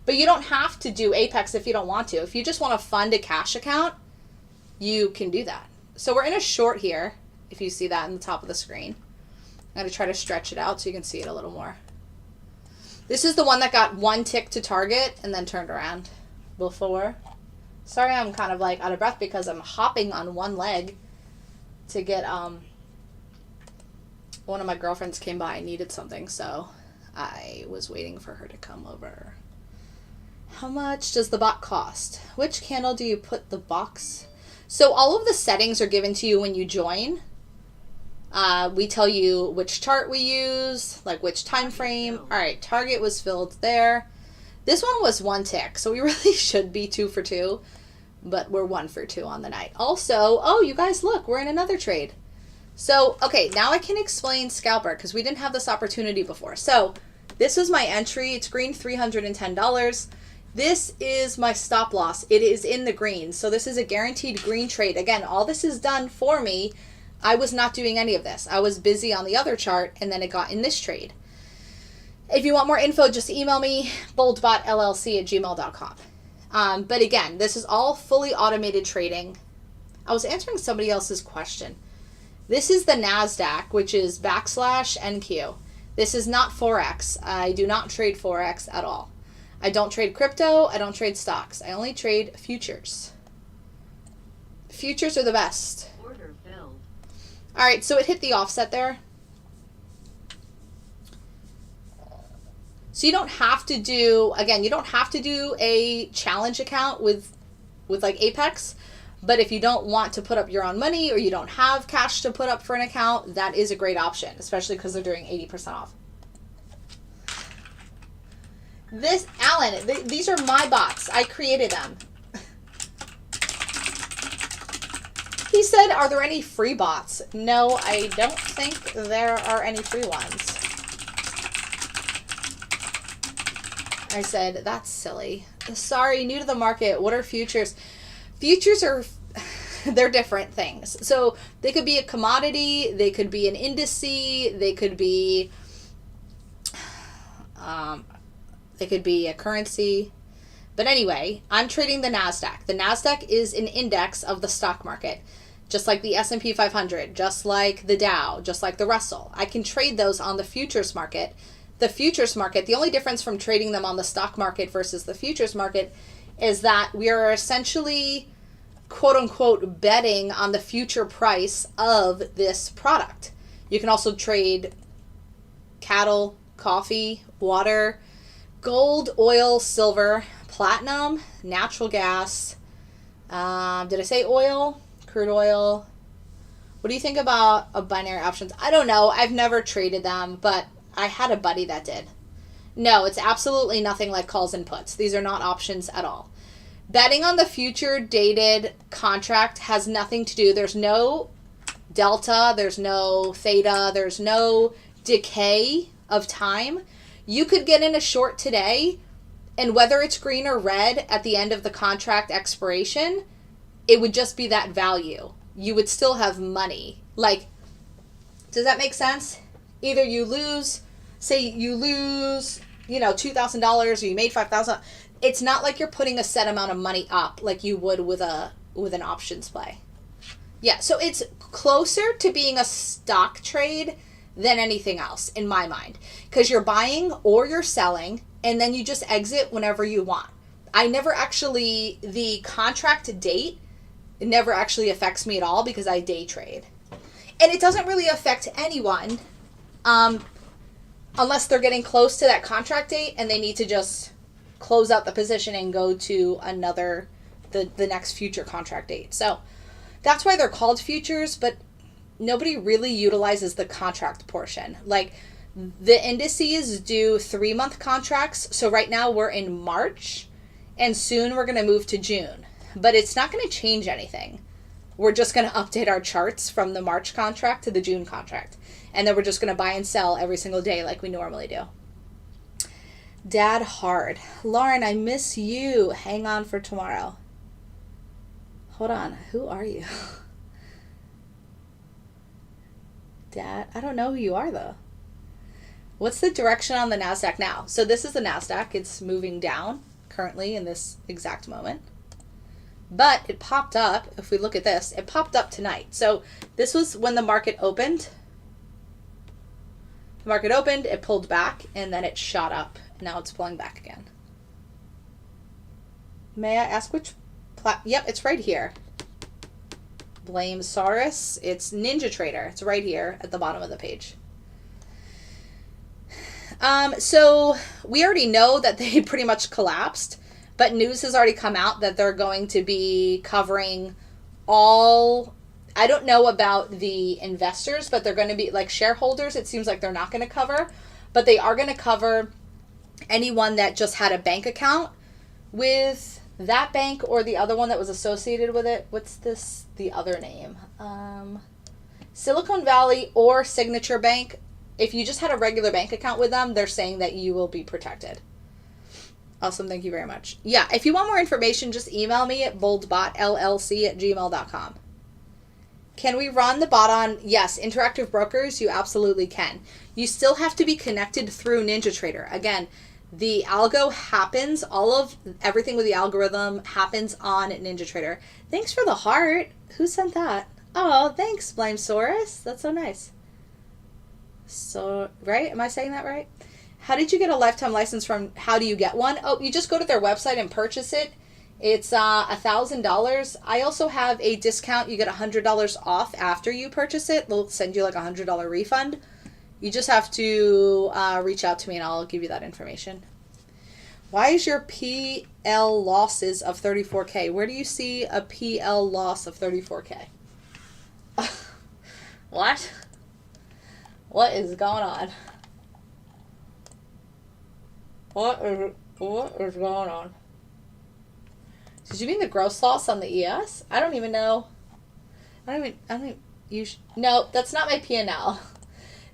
But you don't have to do Apex if you don't want to. If you just want to fund a cash account, you can do that. So we're in a short here, if you see that in the top of the screen. I'm going to try to stretch it out so you can see it a little more. This is the one that got 1 tick to target and then turned around before. Sorry, I'm kind of like out of breath because I'm hopping on one leg to get, one of my girlfriends came by and needed something, so I was waiting for her to come over. How much does the bot cost? Which candle do you put the box? So all of the settings are given to you when you join. We tell you which chart we use, like which time frame. All right, target was filled there. This one was 1 tick, so we really should be 2 for 2, but we're 1 for 2 on the night. Also, oh, you guys, look, we're in another trade. So, okay, now I can explain Scalper because we didn't have this opportunity before. So this is my entry. It's green, $310. This is my stop loss. It is in the green. So this is a guaranteed green trade. Again, all this is done for me. I was not doing any of this. I was busy on the other chart, and then it got in this trade. If you want more info, just email me, boldbotllc@gmail.com. But again, this is all fully automated trading. I was answering somebody else's question. This is the NASDAQ, which is /NQ. This is not forex. I do not trade forex at all. I don't trade crypto. I don't trade stocks. I only trade futures. Futures are the best. Order filled. All right, so it hit the offset there. So you don't have to do, again, you don't have to do a challenge account with like Apex. But if you don't want to put up your own money or you don't have cash to put up for an account, that is a great option, especially because they're doing 80% off. This, Alan, these are my bots. I created them. He said, are there any free bots? No, I don't think there are any free ones. I said, that's silly. Sorry, new to the market. What are futures? Futures are, they're different things. So they could be a commodity, they could be an indice, they could be a currency. But anyway, I'm trading the NASDAQ. The NASDAQ is an index of the stock market, just like the S&P 500, just like the Dow, just like the Russell. I can trade those on the futures market. The futures market, the only difference from trading them on the stock market versus the futures market is that we are essentially, quote unquote, betting on the future price of this product. You can also trade cattle, coffee, water, gold, oil, silver, platinum, natural gas. Did I say oil? Crude oil. What do you think about binary options? I don't know. I've never traded them, but I had a buddy that did. No, it's absolutely nothing like calls and puts. These are not options at all. Betting on the future dated contract has nothing to do. There's no delta, there's no theta, there's no decay of time. You could get in a short today, and whether it's green or red at the end of the contract expiration, it would just be that value. You would still have money. Like, does that make sense? Either you lose, say you lose, $2,000 or you made $5,000. It's not like you're putting a set amount of money up like you would with an options play. Yeah, so it's closer to being a stock trade than anything else in my mind, because you're buying or you're selling, and then you just exit whenever you want. I never actually, the contract date never actually affects me at all because I day trade. And it doesn't really affect anyone unless they're getting close to that contract date and they need to just close out the position and go to another, the next future contract date. So that's why they're called futures, but nobody really utilizes the contract portion. Like, the indices do 3-month contracts. So right now we're in March, and soon we're going to move to June. But it's not going to change anything. We're just going to update our charts from the March contract to the June contract. And then we're just going to buy and sell every single day like we normally do. Dad hard. Lauren, I miss you. Hang on for tomorrow. Hold on. Who are you? Dad? I don't know who you are, though. What's the direction on the NASDAQ now? So this is the NASDAQ. It's moving down currently in this exact moment. But it popped up, if we look at this, it popped up tonight. So this was when the market opened. The market opened, it pulled back, and then it shot up. Now it's pulling back again. May I ask which yep, it's right here. Blame Saurus. It's NinjaTrader. It's right here at the bottom of the page. So we already know that they pretty much collapsed, but news has already come out that they're going to be covering all, I don't know about the investors, but they're going to be like shareholders. It seems like they're not going to cover, but they are going to cover anyone that just had a bank account with that bank or the other one that was associated with it. What's this, the other name? Silicon Valley or Signature Bank. If you just had a regular bank account with them, they're saying that you will be protected. Awesome. Thank you very much. Yeah. If you want more information, just email me at boldbotllc@gmail.com. Can we run the bot on? Yes. Interactive brokers, you absolutely can. You still have to be connected through NinjaTrader. Again, the algo happens, everything with the algorithm happens on NinjaTrader. Thanks for the heart. Who sent that? Oh, thanks, Blamesaurus. That's so nice. So, right? Am I saying that right? How did you get a lifetime license from, how do you get one? Oh, you just go to their website and purchase it. It's $1,000. I also have a discount. You get $100 off after you purchase it. They'll send you like a $100 refund. You just have to reach out to me and I'll give you that information. Why is your PL losses of 34K? Where do you see a PL loss of 34K? What? What is going on? What is going on? Did you mean the gross loss on the ES? I don't even know. No, that's not my P&L.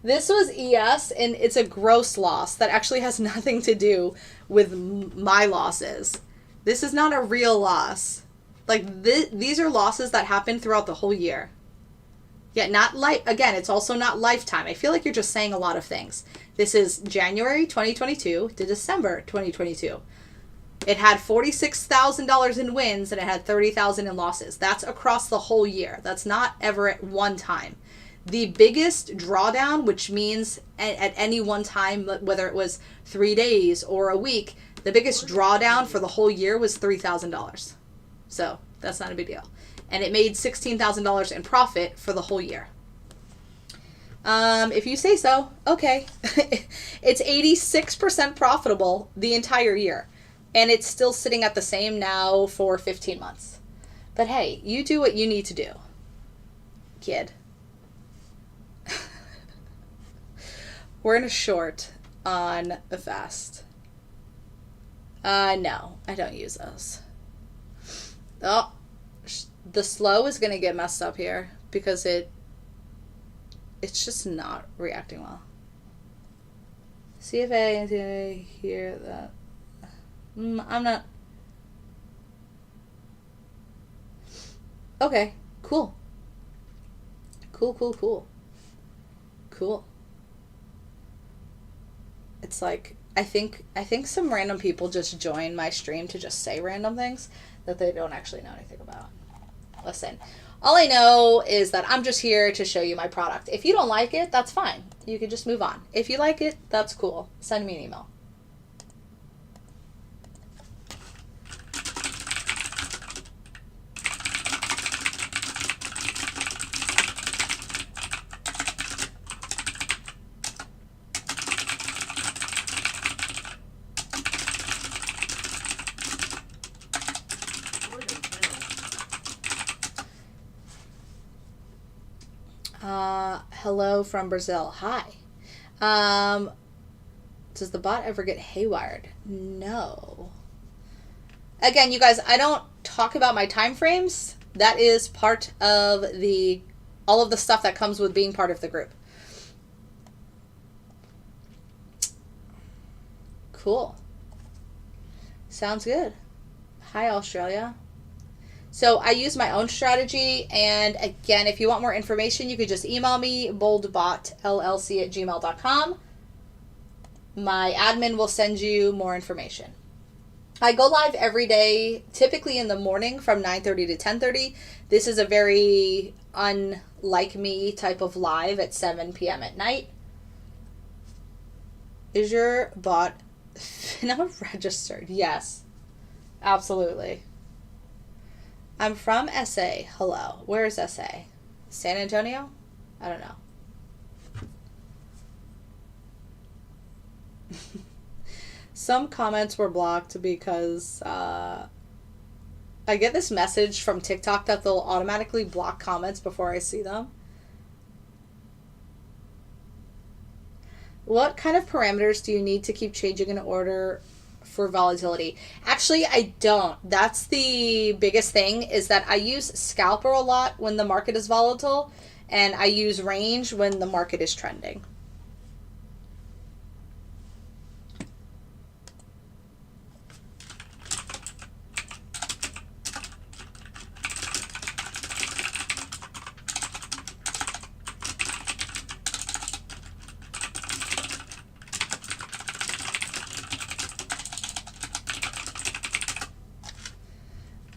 This was ES, and it's a gross loss that actually has nothing to do with my losses. This is not a real loss. Like, these are losses that happen throughout the whole year. Yeah, again, it's also not lifetime. I feel like you're just saying a lot of things. This is January 2022 to December 2022. It had $46,000 in wins and it had $30,000 in losses. That's across the whole year. That's not ever at one time. The biggest drawdown, which means at any one time, whether it was 3 days or a week, the biggest drawdown for the whole year was $3,000. So that's not a big deal. And it made $16,000 in profit for the whole year. If you say so, okay. It's 86% profitable the entire year. And it's still sitting at the same now for 15 months. But hey, you do what you need to do, kid. We're in a short on the fast. No, I don't use those. Oh, the slow is going to get messed up here because it's just not reacting well. CFA, did I hear that? I'm not. Okay, cool. Cool. It's like, I think some random people just join my stream to just say random things that they don't actually know anything about. Listen, all I know is that I'm just here to show you my product. If you don't like it, that's fine. You can just move on. If you like it, that's cool. Send me an email. Hello from Brazil. Hi. Does the bot ever get haywired? No. Again, you guys, I don't talk about my time frames. That is part of all of the stuff that comes with being part of the group. Cool. Sounds good. Hi, Australia. So I use my own strategy, and again, if you want more information, you could just email me, boldbotllc@gmail.com. My admin will send you more information. I go live every day, typically in the morning from 9:30 to 10:30. This is a very unlike me type of live at 7 p.m. at night. Is your bot FINA registered? Yes, absolutely. I'm from SA. Hello. Where is SA? San Antonio? I don't know. Some comments were blocked because I get this message from TikTok that they'll automatically block comments before I see them. What kind of parameters do you need to keep changing in order for volatility? Actually, I don't. That's the biggest thing, is that I use scalper a lot when the market is volatile, and I use range when the market is trending.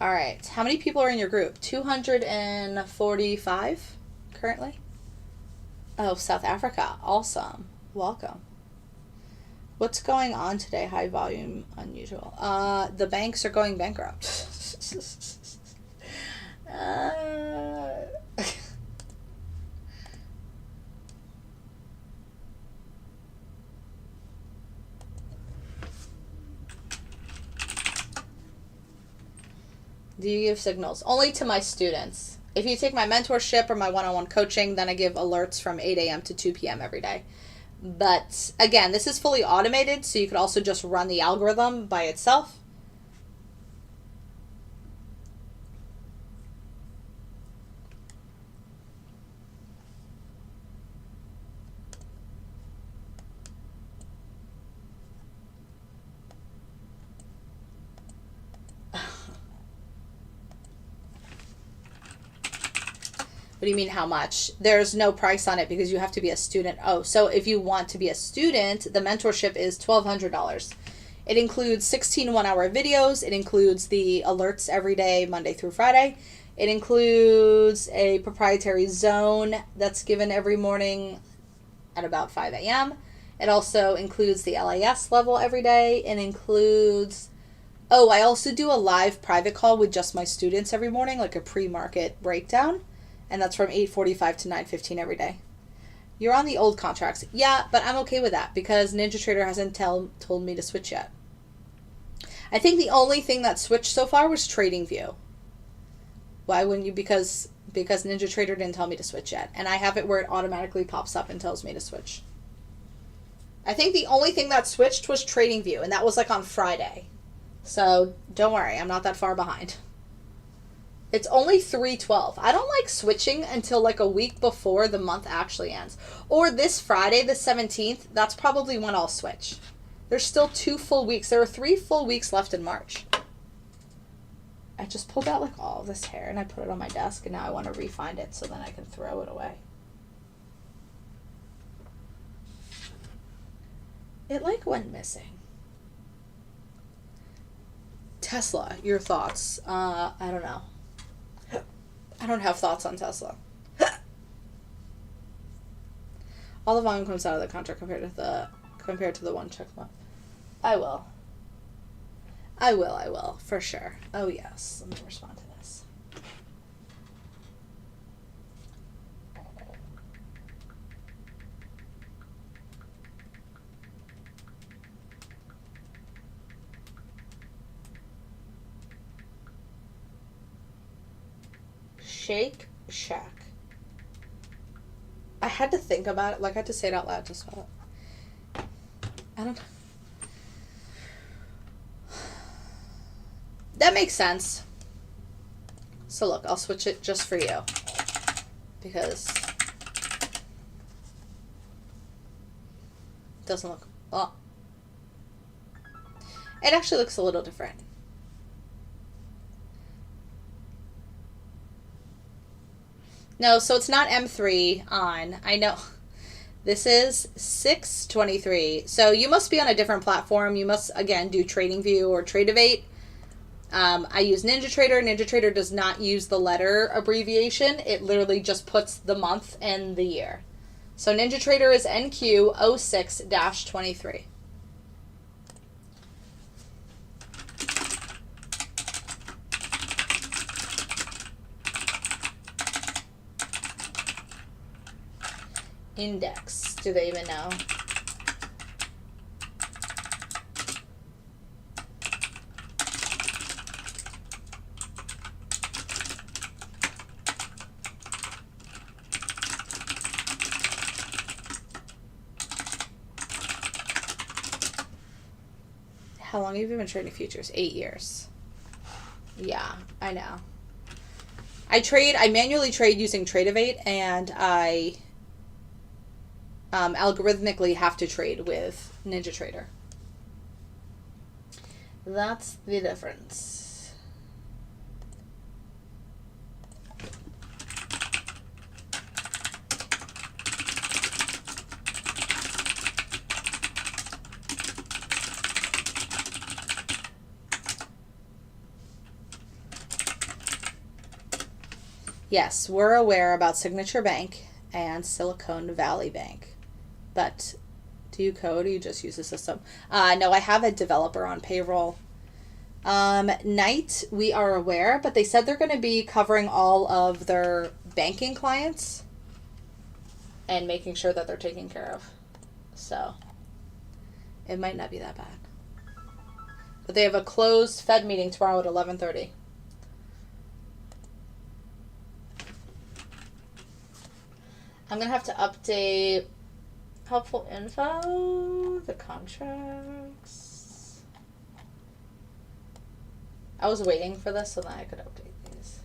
All right. How many people are in your group? 245 currently. Oh, South Africa. Awesome. Welcome. What's going on today? High volume, unusual. The banks are going bankrupt. Do you give signals? Only to my students. If you take my mentorship or my one-on-one coaching, then I give alerts from 8 a.m. to 2 p.m. every day. But again, this is fully automated, so you could also just run the algorithm by itself. What do you mean how much? There's no price on it because you have to be a student. Oh, so if you want to be a student, the mentorship is $1,200. It includes 16 one-hour videos. It includes the alerts every day, Monday through Friday. It includes a proprietary zone that's given every morning at about 5 a.m. It also includes the LAS level every day. It includes... Oh, I also do a live private call with just my students every morning, like a pre-market breakdown. And that's from 8:45 to 9:15 every day. You're on the old contracts. Yeah, but I'm okay with that because NinjaTrader hasn't told me to switch yet. I think the only thing that switched so far was TradingView. Why wouldn't you? Because NinjaTrader didn't tell me to switch yet. And I have it where it automatically pops up and tells me to switch. I think the only thing that switched was TradingView, and that was like on Friday. So don't worry, I'm not that far behind. It's only 3/12. I don't like switching until like a week before the month actually ends. Or this Friday, the 17th, that's probably when I'll switch. There's still 2 full weeks. There are 3 full weeks left in March. I just pulled out like all of this hair and I put it on my desk, and now I want to re-find it so then I can throw it away. It like went missing. Tesla, your thoughts? I don't know. I don't have thoughts on Tesla. All the volume comes out of the contract compared to the one check month. I will, for sure. Oh yes. Let me respond to this. Shake Shack. I had to think about it. Like, I had to say it out loud just about it. I don't know. That makes sense. So look, I'll switch it just for you. Because it doesn't look... Oh. It actually looks a little different. No, so it's not M3 on. I know. This is 623. So you must be on a different platform. You must, again, do TradingView or Tradevate. I use NinjaTrader. NinjaTrader does not use the letter abbreviation. It literally just puts the month and the year. So NinjaTrader is NQ06-23. Index. Do they even know? How long have you been trading futures? 8 years. Yeah, I know. I manually trade using Tradevate, and I algorithmically have to trade with NinjaTrader. That's the difference. Yes, we're aware about Signature Bank and Silicon Valley Bank. But do you code or you just use the system? No, I have a developer on payroll. Knight, we are aware, but they said they're going to be covering all of their banking clients and making sure that they're taken care of. So it might not be that bad. But they have a closed Fed meeting tomorrow at 11:30. I'm going to have to update helpful info, the contracts. I was waiting for this so that I could update these.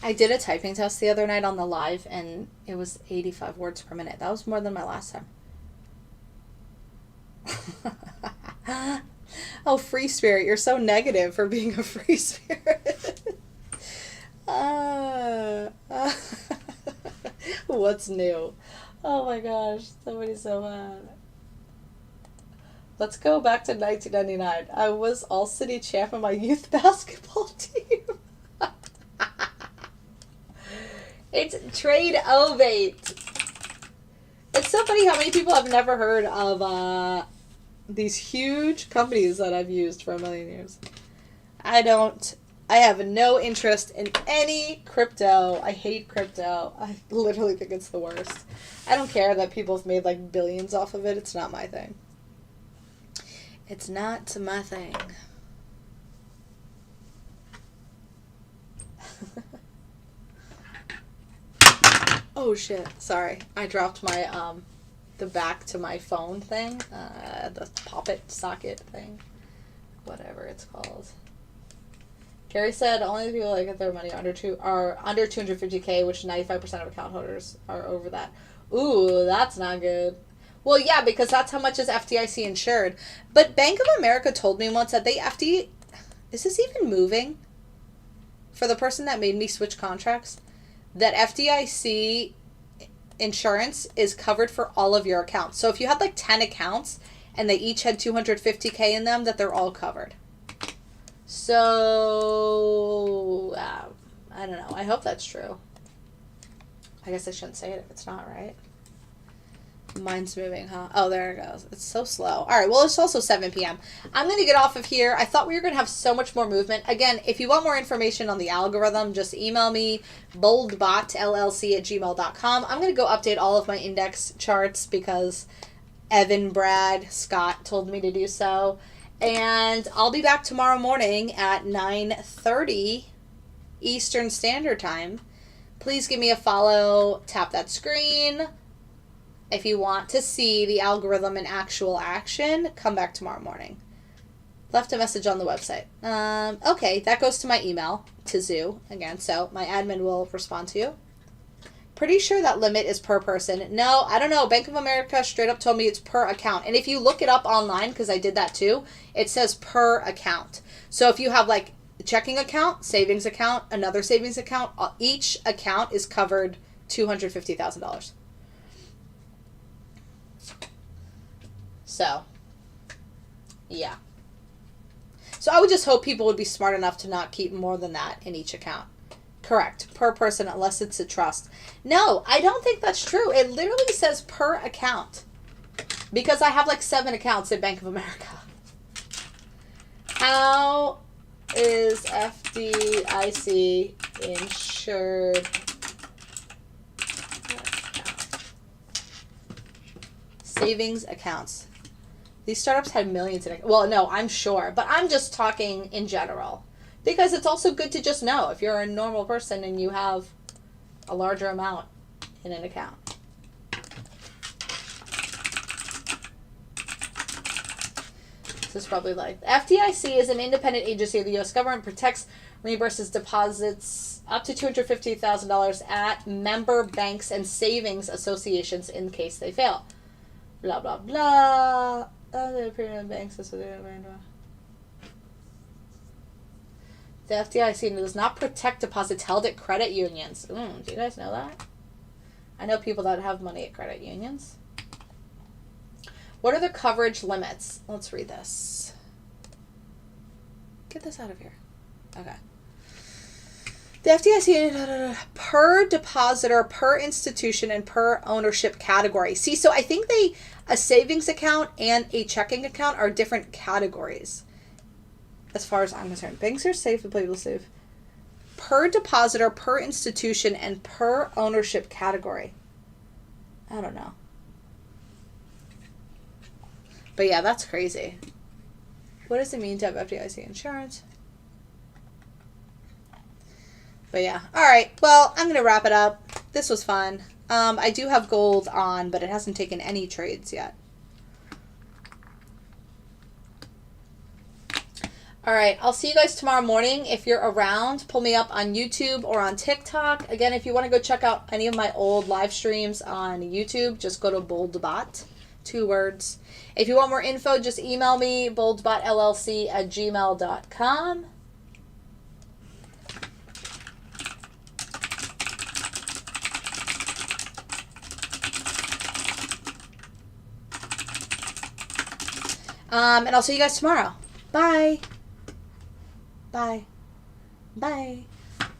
I did a typing test the other night on the live, and it was 85 words per minute. That was more than my last time. Oh, free spirit. You're so negative for being a free spirit. What's new? Oh my gosh. Somebody's so mad. Let's go back to 1999. I was all-city champ on my youth basketball team. It's Tradevate. It's so funny how many people have never heard of these huge companies that I've used for a million years. I have no interest in any crypto. I hate crypto. I literally think it's the worst. I don't care that people have made like billions off of it. It's not my thing. It's not my thing. Oh shit, sorry. I dropped my, the back to my phone thing, the pop-it socket thing, whatever it's called. Gary said only the people that get their money under 250K, which 95% of account holders are over that. Ooh, that's not good. Well, yeah, because that's how much is FDIC insured. But Bank of America told me once that is this even moving? For the person that made me switch contracts? That FDIC insurance is covered for all of your accounts. So if you had like 10 accounts and they each had 250K in them, that they're all covered. So, I don't know. I hope that's true. I guess I shouldn't say it if it's not, right? Mine's moving, huh? Oh, there it goes. It's so slow. All right, well, it's also 7 p.m. I'm going to get off of here. I thought we were going to have so much more movement. Again, if you want more information on the algorithm, just email me, boldbotllc@gmail.com. I'm going to go update all of my index charts because Evan, Brad, Scott told me to do so. And I'll be back tomorrow morning at 9:30 Eastern Standard Time. Please give me a follow. Tap that screen. If you want to see the algorithm in actual action, come back tomorrow morning. Left a message on the website. Okay, that goes to my email, to Zoo, again, so my admin will respond to you. Pretty sure that limit is per person. No, I don't know. Bank of America straight up told me it's per account. And if you look it up online, because I did that too, it says per account. So if you have like a checking account, savings account, another savings account, each account is covered $250,000. So, yeah. So I would just hope people would be smart enough to not keep more than that in each account. Correct. Per person, unless it's a trust. No, I don't think that's true. It literally says per account. Because I have like 7 accounts at Bank of America. How is FDIC insured? Savings accounts. These startups had millions in it. Well, no, I'm sure. But I'm just talking in general. Because it's also good to just know if you're a normal person and you have a larger amount in an account. This is probably like, FDIC is an independent agency of the U.S. government, protects, reimburses deposits up to $250,000 at member banks and savings associations in case they fail. Blah, blah, blah. The premium banks associated. The FDIC does not protect deposits held at credit unions. Do you guys know that? I know people that have money at credit unions. What are the coverage limits? Let's read this. Get this out of here. Okay. The FDIC, per depositor, per institution, and per ownership category. See, so I think a savings account and a checking account are different categories. As far as I'm concerned. Banks are safe and people save. Per depositor, per institution, and per ownership category. I don't know. But yeah, that's crazy. What does it mean to have FDIC insurance? But yeah. Alright, well, I'm going to wrap it up. This was fun. I do have gold on, but it hasn't taken any trades yet. Alright, I'll see you guys tomorrow morning. If you're around, pull me up on YouTube or on TikTok. Again, if you want to go check out any of my old live streams on YouTube, just go to BoldBot. 2 words. If you want more info, just email me, boldbotllc@gmail.com. And I'll see you guys tomorrow. Bye. Bye. Bye.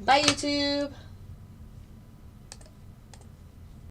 Bye, YouTube.